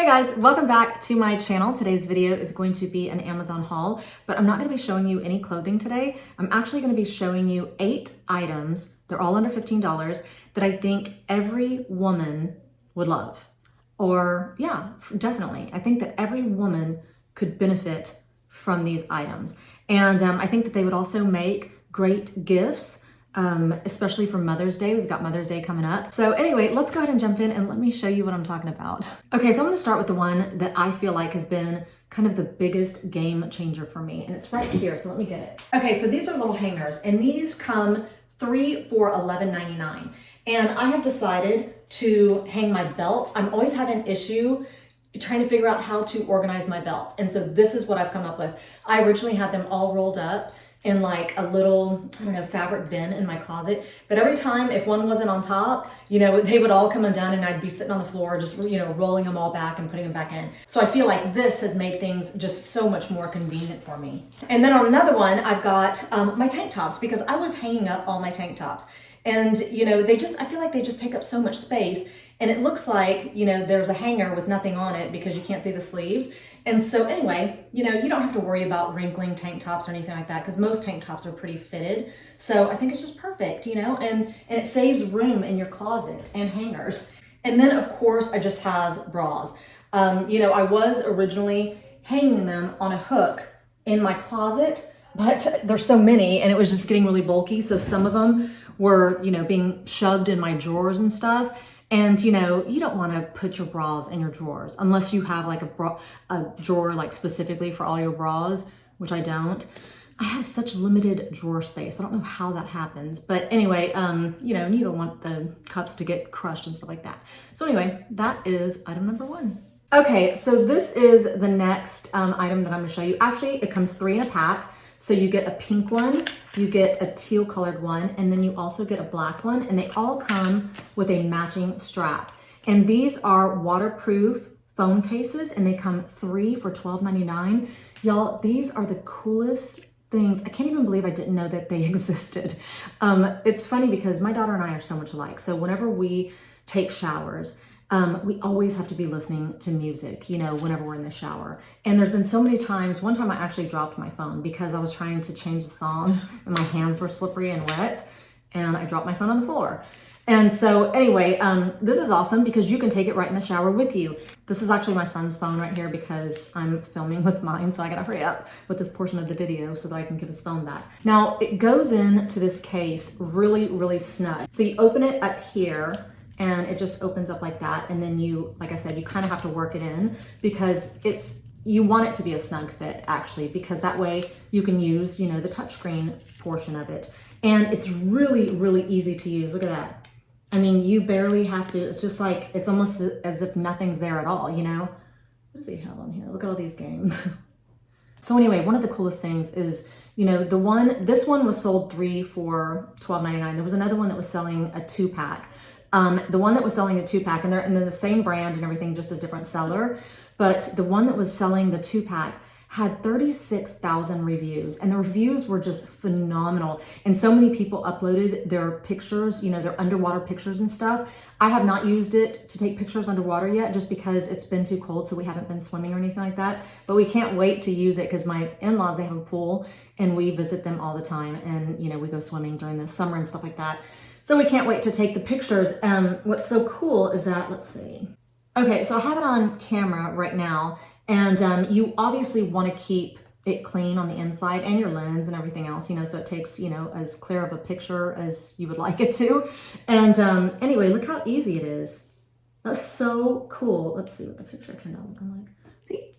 Hey guys, welcome back to my channel. Today's video is going to be an Amazon haul, but I'm not going to be showing you any clothing today. I'm actually going to be showing you 8 items, they're all under $15, that I think every woman would love. Or yeah, definitely. I think that every woman could benefit from these items. And I think that they would also make great gifts, especially for Mother's Day. We've got Mother's Day coming up. So anyway, let's go ahead and jump in and let me show you what I'm talking about. Okay, so I'm gonna start with the one that I feel like has been kind of the biggest game changer for me, and it's right here, so let me get it. Okay, so these are little hangers, and these come 3 for $11.99. And I have decided to hang my belts. I'm always having an issue trying to figure out how to organize my belts. And so this is what I've come up with. I originally had them all rolled up in like a little, I don't know, fabric bin in my closet. But every time if one wasn't on top, you know, they would all come undone and I'd be sitting on the floor just, you know, rolling them all back and putting them back in. So I feel like this has made things just so much more convenient for me. And then on another one, I've got my tank tops, because I was hanging up all my tank tops. And, you know, I feel like they just take up so much space. And it looks like, you know, there's a hanger with nothing on it because you can't see the sleeves. And so anyway, you know, you don't have to worry about wrinkling tank tops or anything like that, because most tank tops are pretty fitted. So I think it's just perfect, you know, and it saves room in your closet and hangers. And then of course I just have bras. You know, I was originally hanging them on a hook in my closet, but there's so many and it was just getting really bulky. So some of them were, you know, being shoved in my drawers and stuff. And you know, you don't want to put your bras in your drawers unless you have like a drawer like specifically for all your bras, which I don't. I have such limited drawer space. I don't know how that happens, but anyway, you know, you don't want the cups to get crushed and stuff like that. So anyway, that is item number 1. Okay, so this is the next item that I'm gonna show you. Actually, it comes 3 in a pack. So you get a pink one, you get a teal colored one, and then you also get a black one, and they all come with a matching strap. And these are waterproof phone cases, and they come 3 for $12.99. Y'all, these are the coolest things. I can't even believe I didn't know that they existed. It's funny because my daughter and I are so much alike. So whenever we take showers, we always have to be listening to music, you know, whenever we're in the shower. And there's been so many times, one time I actually dropped my phone because I was trying to change the song and my hands were slippery and wet and I dropped my phone on the floor. And so anyway, this is awesome because you can take it right in the shower with you. This is actually my son's phone right here because I'm filming with mine, so I gotta hurry up with this portion of the video so that I can give his phone back. Now, it goes into this case really, really snug. So you open it up here, and it just opens up like that. And then you, like I said, you kind of have to work it in because you want it to be a snug fit actually, because that way you can use, you know, the touchscreen portion of it. And it's really, really easy to use. Look at that. I mean, you barely have to, it's just like, it's almost as if nothing's there at all, you know? What does he have on here? Look at all these games. So anyway, one of the coolest things is, you know, this one was sold 3 for $12.99. There was another one that was selling a 2-pack. The one that was selling the 2-pack, and they're the same brand and everything, just a different seller, but the one that was selling the 2-pack had 36,000 reviews, and the reviews were just phenomenal. And so many people uploaded their pictures, you know, their underwater pictures and stuff. I have not used it to take pictures underwater yet, just because it's been too cold, so we haven't been swimming or anything like that. But we can't wait to use it because my in-laws, they have a pool, and we visit them all the time, and you know, we go swimming during the summer and stuff like that. So we can't wait to take the pictures. What's so cool is that, let's see. Okay, so I have it on camera right now, and you obviously want to keep it clean on the inside and your lens and everything else, you know, so it takes, you know, as clear of a picture as you would like it to. And anyway, look how easy it is. That's so cool. Let's see what the picture turned out looking like. See?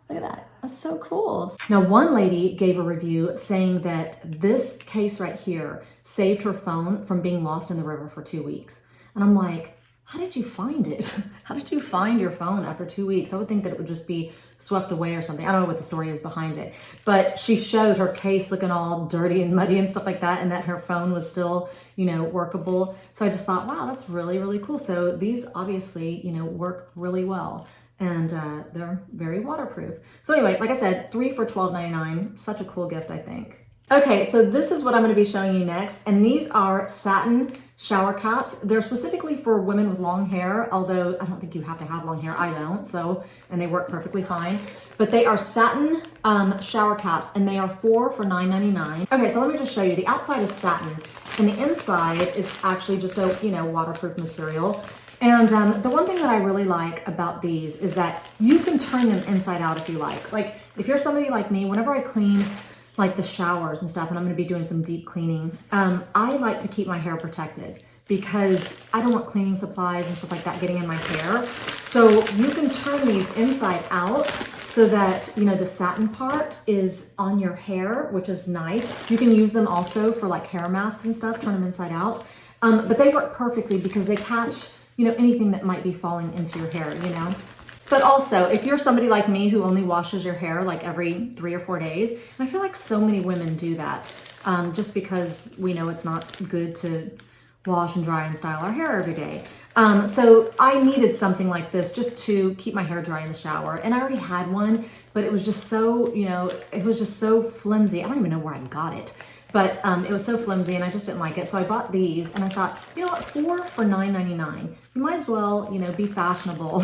Look at that. That's so cool. Now, one lady gave a review saying that this case right here saved her phone from being lost in the river for 2 weeks. And I'm like, how did you find it? How did you find your phone after 2 weeks? I would think that it would just be swept away or something. I don't know what the story is behind it. But she showed her case looking all dirty and muddy and stuff like that, and that her phone was still, you know, workable. So I just thought, wow, that's really, really cool. So these obviously, you know, work really well. And they're very waterproof. So anyway, like I said, 3 for $12.99, such a cool gift, I think. Okay, so this is what I'm going to be showing you next, and these are satin shower caps. They're specifically for women with long hair, although I don't think you have to have long hair. I don't, so, and they work perfectly fine. But they are satin shower caps, and they are 4 for $9.99. Okay, so let me just show you. The outside is satin, and the inside is actually just a, waterproof material. And the one thing that I really like about these is that you can turn them inside out if you like. Like, if you're somebody like me, whenever I clean like the showers and stuff, and I'm gonna be doing some deep cleaning, I like to keep my hair protected because I don't want cleaning supplies and stuff like that getting in my hair. So you can turn these inside out so that, the satin part is on your hair, which is nice. You can use them also for like hair masks and stuff, turn them inside out. But they work perfectly because they catch, anything that might be falling into your hair, But also, if you're somebody like me who only washes your hair like every 3 or 4 days, and I feel like so many women do that, just because we know it's not good to wash and dry and style our hair every day. So I needed something like this just to keep my hair dry in the shower. And I already had one, but it was just so, it was just so flimsy. I don't even know where I got it. But it was so flimsy and I just didn't like it. So I bought these and I thought, 4 for $9.99. You might as well, be fashionable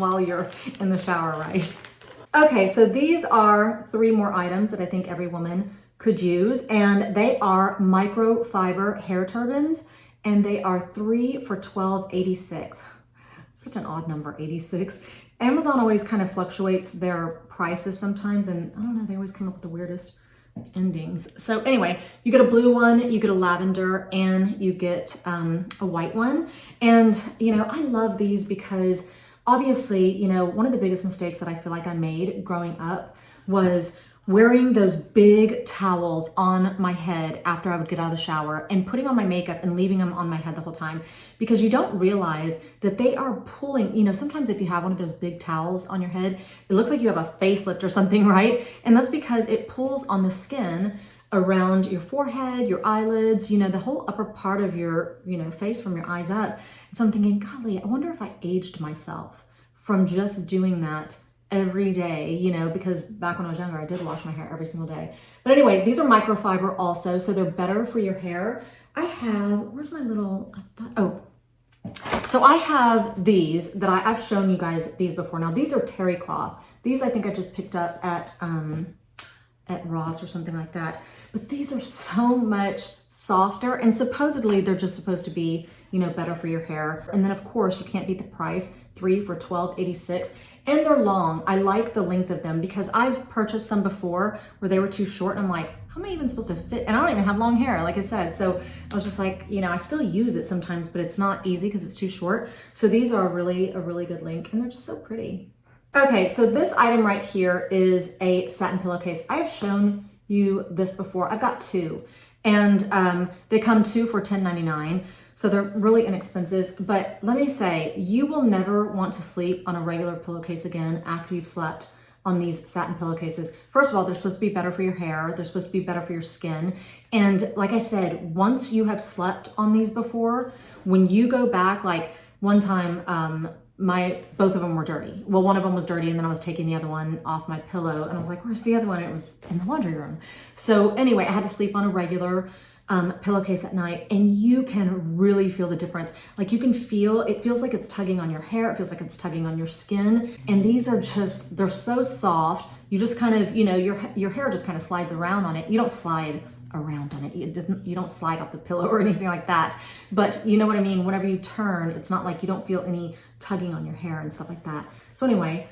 while you're in the shower, right? Okay, so these are 3 more items that I think every woman could use. And they are microfiber hair turbans. And they are 3 for $12.86. Such an odd number, 86. Amazon always kind of fluctuates their prices sometimes. And I don't know, they always come up with the weirdest endings. So anyway, you get a blue one, you get a lavender, and you get a white one. And I love these because obviously, one of the biggest mistakes that I feel like I made growing up was wearing those big towels on my head after I would get out of the shower and putting on my makeup and leaving them on my head the whole time, because you don't realize that they are pulling, sometimes if you have one of those big towels on your head, it looks like you have a facelift or something, right? And that's because it pulls on the skin around your forehead, your eyelids, the whole upper part of your, face from your eyes up. So I'm thinking, golly, I wonder if I aged myself from just doing that every day, because back when I was younger, I did wash my hair every single day. But anyway, these are microfiber also, so they're better for your hair. I have, where's my little, so I have these that I've shown you guys these before. Now these are terry cloth. These I think I just picked up at Ross or something like that. But these are so much softer, and supposedly they're just supposed to be, better for your hair. And then of course you can't beat the price, 3 for $12.86. And they're long. I like the length of them because I've purchased some before where they were too short and I'm like, how am I even supposed to fit? And I don't even have long hair, like I said. So I was just like, I still use it sometimes, but it's not easy because it's too short. So these are a really good length and they're just so pretty. Okay, so this item right here is a satin pillowcase. I've shown you this before. I've got 2 and they come 2 for $10.99. So they're really inexpensive, but let me say, you will never want to sleep on a regular pillowcase again after you've slept on these satin pillowcases. First of all, they're supposed to be better for your hair. They're supposed to be better for your skin. And like I said, once you have slept on these before, when you go back, like one time, both of them were dirty. Well, one of them was dirty and then I was taking the other one off my pillow and I was like, where's the other one? It was in the laundry room. So anyway, I had to sleep on a regular pillowcase at night, and you can really feel the difference. Like you can feel, it feels like it's tugging on your hair. It feels like it's tugging on your skin. And these are just, they're so soft. You just kind of, your hair just kind of slides around on it. You don't slide around on it. You don't slide off the pillow or anything like that. But you know what I mean? Whenever you turn, it's not like you don't feel any tugging on your hair and stuff like that. So anyway,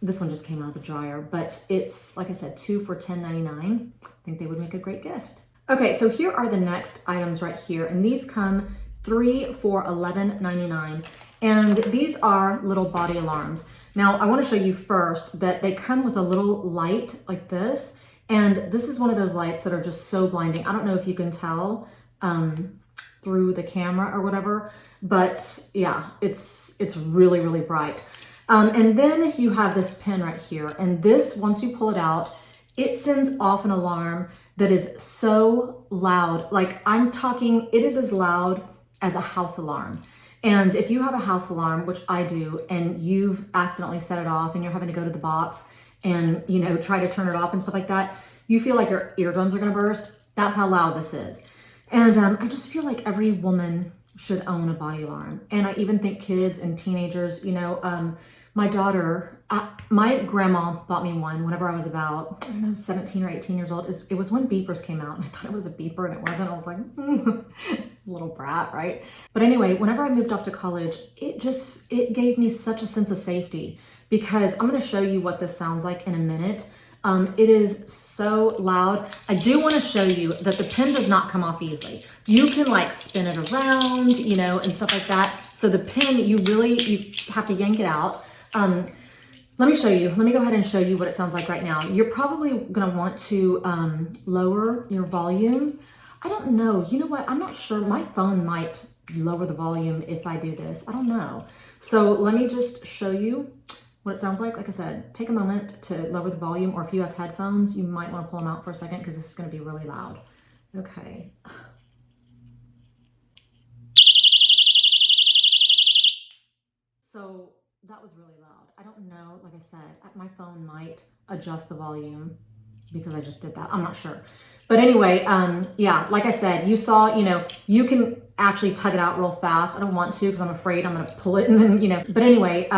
this one just came out of the dryer, but it's, like I said, 2 for $10.99. I think they would make a great gift. Okay, so here are the next items right here, and these come 3 for $11.99, and these are little body alarms. Now, I want to show you first that they come with a little light like this, and this is one of those lights that are just so blinding. I don't know if you can tell through the camera or whatever, but yeah, it's really bright. And then you have this pin right here, and this, once you pull it out, it sends off an alarm that is so loud. Like I'm talking, it is as loud as a house alarm. And if you have a house alarm, which I do, and you've accidentally set it off and you're having to go to the box and, try to turn it off and stuff like that, you feel like your eardrums are gonna burst. That's how loud this is. And I just feel like every woman should own a body alarm. And I even think kids and teenagers, you know, my daughter, my grandma bought me one whenever I was about, I don't know, 17 or 18 years old. It was when beepers came out. I thought it was a beeper and it wasn't. I was like, little brat, right? But anyway, whenever I moved off to college, it gave me such a sense of safety, because I'm gonna show you what this sounds like in a minute. It is so loud. I do want to show you that the pin does not come off easily. You can like spin it around, you know, and stuff like that. So the pin, you have to yank it out. Let me show you. Let me go ahead and show you what it sounds like right now. You're probably going to want to lower your volume. I don't know. You know what? I'm not sure. My phone might lower the volume if I do this. I don't know. So let me just show you what it sounds like. Like I said, take a moment to lower the volume, or if you have headphones, you might want to pull them out for a second because this is going to be really loud. Okay. So that was really loud. I don't know, like I said, my phone might adjust the volume because I just did that. I'm not sure. But anyway, yeah, like I said, you saw, you know, you can actually tug it out real fast. I don't want to because I'm afraid I'm going to pull it and then, you know. But anyway,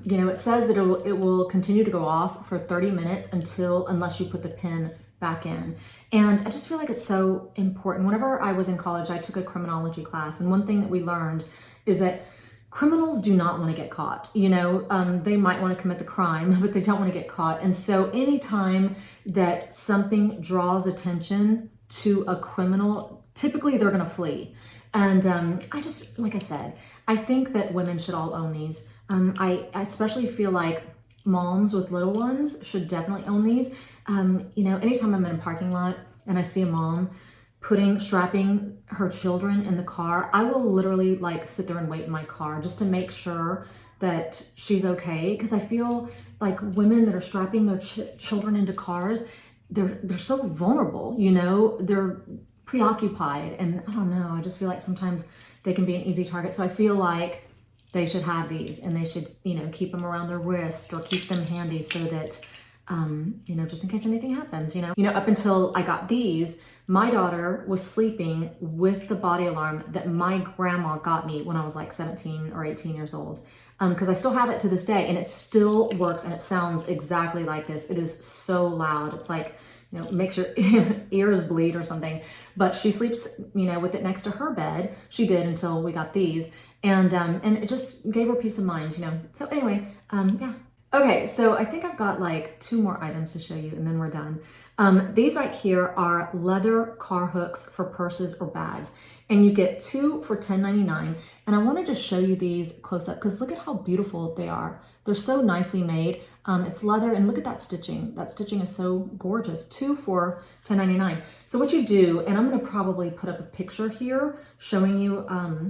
you know, it says that it will continue to go off for 30 minutes unless you put the pin back in. And I just feel like it's so important. Whenever I was in college, I took a criminology class, and one thing that we learned is that criminals do not want to get caught. You know, they might want to commit the crime, but they don't want to get caught. And so anytime that something draws attention to a criminal, typically they're going to flee. And I just, like I said, I think that women should all own these. I especially feel like moms with little ones should definitely own these. You know, anytime I'm in a parking lot and I see a mom strapping her children in the car, I will literally like sit there and wait in my car just to make sure that she's okay. Because I feel like women that are strapping their children into cars, they're so vulnerable, you know, they're preoccupied, and I don't know, I just feel like sometimes they can be an easy target. So I feel like they should have these, and they should, you know, keep them around their wrist or keep them handy so that, you know, just in case anything happens, you know, up until I got these, my daughter was sleeping with the body alarm that my grandma got me when I was like 17 or 18 years old. Because I still have it to this day, and it still works, and it sounds exactly like this. It is so loud. It's like, you know, makes your ears bleed or something. But she sleeps, you know, with it next to her bed. She did until we got these, and it just gave her peace of mind, you know. So anyway, yeah. Okay, so I think I've got like 2 more items to show you, and then we're done. These right here are leather car hooks for purses or bags, and you get 2 for $10.99. And I wanted to show you these close up because look at how beautiful they are. They're so nicely made. It's leather, and look at that stitching. That stitching is so gorgeous. 2 for $10.99. So what you do, and I'm going to probably put up a picture here showing you,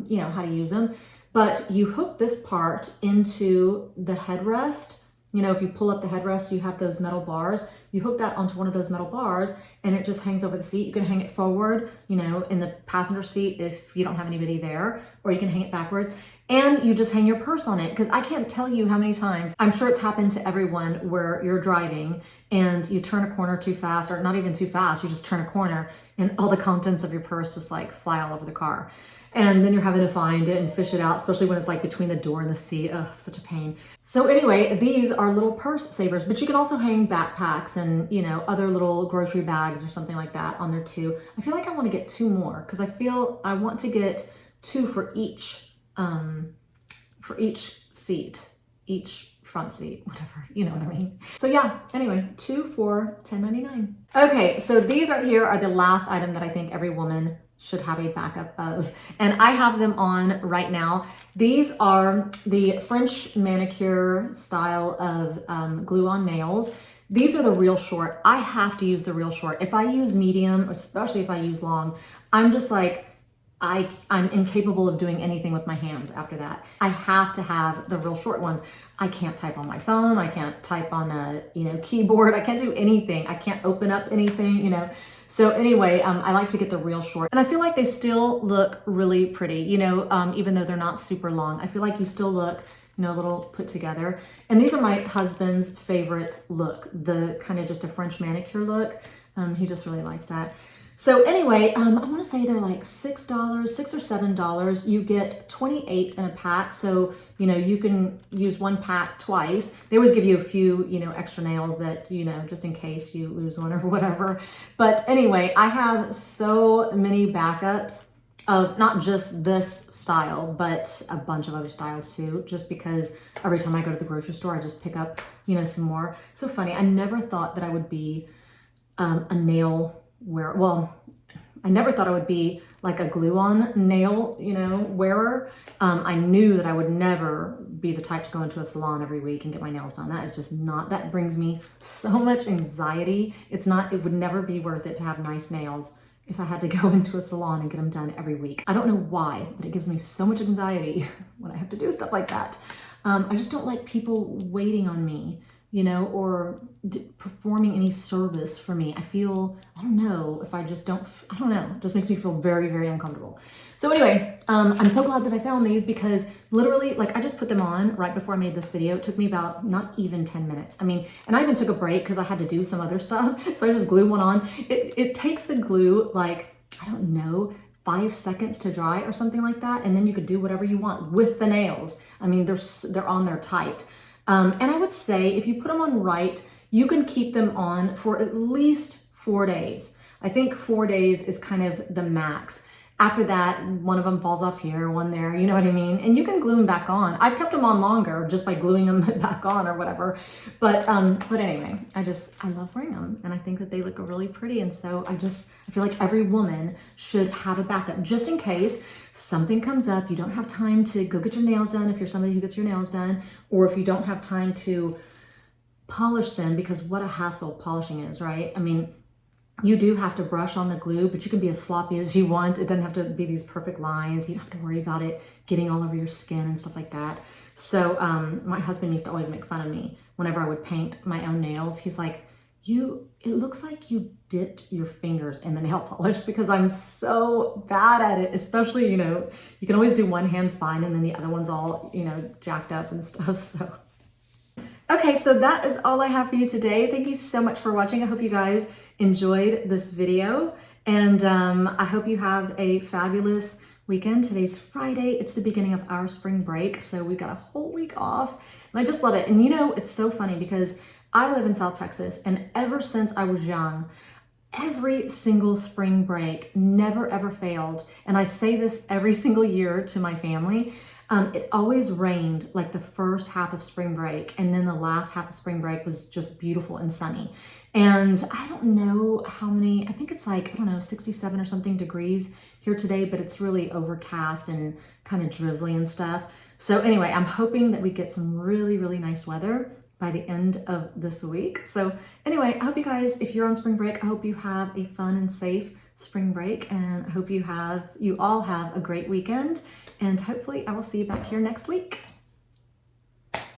you know, how to use them. But you hook this part into the headrest. You know, if you pull up the headrest, you have those metal bars. You hook that onto one of those metal bars, and it just hangs over the seat. You can hang it forward, you know, in the passenger seat if you don't have anybody there, or you can hang it backward. And you just hang your purse on it, because I can't tell you how many times, I'm sure it's happened to everyone, where you're driving and you turn a corner too fast, or not even too fast, you just turn a corner and all the contents of your purse just like fly all over the car. And then you're having to find it and fish it out, especially when it's like between the door and the seat. Ugh, such a pain. So anyway, these are little purse savers, but you can also hang backpacks and, you know, other little grocery bags or something like that on there too. I feel like I want to get 2 more because I feel I want to get 2 for each seat, each front seat, whatever, you know what I mean. So yeah, anyway, 2 for $10.99. Okay, so these right here are the last item that I think every woman should have a backup of, and I have them on right now. These are the French manicure style of glue-on nails. These are the real short. I have to use the real short. If I use medium, especially if I use long, I'm just like, I'm incapable of doing anything with my hands after that. I have to have the real short ones. I can't type on my phone. I can't type on a, you know, keyboard. I can't do anything. I can't open up anything, you know. So anyway, I like to get the real short, and I feel like they still look really pretty, you know, even though they're not super long. I feel like you still look, you know, a little put together. And these are my husband's favorite look, the kind of just a French manicure look. He just really likes that. So anyway, I want to say they're like $6, $6 or $7. You get 28 in a pack. So, you know, you can use one pack twice. They always give you a few, you know, extra nails that, you know, just in case you lose one or whatever. But anyway, I have so many backups of not just this style, but a bunch of other styles too, just because every time I go to the grocery store, I just pick up, you know, some more. So funny. I never thought that I would be a nail wearer. Well, I never thought I would be like a glue-on nail, you know, wearer. I knew that I would never be the type to go into a salon every week and get my nails done. That is just not, that brings me so much anxiety. It would never be worth it to have nice nails if I had to go into a salon and get them done every week. I don't know why, but it gives me so much anxiety when I have to do stuff like that. I just don't like people waiting on me, you know, or performing any service for me. I feel, I don't know, if I just don't, I don't know, it just makes me feel very, very uncomfortable. So anyway, I'm so glad that I found these because literally, like, I just put them on right before I made this video. It took me about not even 10 minutes. I mean, and I even took a break because I had to do some other stuff. So I just glued one on. It takes the glue, like, I don't know, 5 seconds to dry or something like that. And then you could do whatever you want with the nails. I mean, they're on there tight. And I would say if you put them on right, you can keep them on for at least 4 days. I think 4 days is kind of the max. After that, one of them falls off here, one there, you know what I mean? And you can glue them back on. I've kept them on longer just by gluing them back on or whatever. But anyway, I love wearing them and I think that they look really pretty. And so I feel like every woman should have a backup just in case something comes up. You don't have time to go get your nails done if you're somebody who gets your nails done, or if you don't have time to polish them, because what a hassle polishing is, right? I mean, you do have to brush on the glue, but you can be as sloppy as you want. It doesn't have to be these perfect lines. You don't have to worry about it getting all over your skin and stuff like that. So my husband used to always make fun of me whenever I would paint my own nails. He's like, it looks like you dipped your fingers in the nail polish, because I'm so bad at it, especially, you know, you can always do one hand fine and then the other one's all, you know, jacked up and stuff. So okay, so that is all I have for you today. Thank you so much for watching. I hope you guys enjoyed this video, and I hope you have a fabulous weekend. Today's Friday. It's the beginning of our spring break, so we got a whole week off, and I just love it. And you know, it's so funny because I live in South Texas, and ever since I was young, every single spring break never ever failed. And I say this every single year to my family. It always rained like the first half of spring break, and then the last half of spring break was just beautiful and sunny. And I don't know how many, I think it's like, I don't know, 67 or something degrees here today, but it's really overcast and kind of drizzly and stuff. So anyway, I'm hoping that we get some really, really nice weather by the end of this week. So anyway, I hope you guys, if you're on spring break, I hope you have a fun and safe spring break, and I hope you all have a great weekend. And hopefully I will see you back here next week.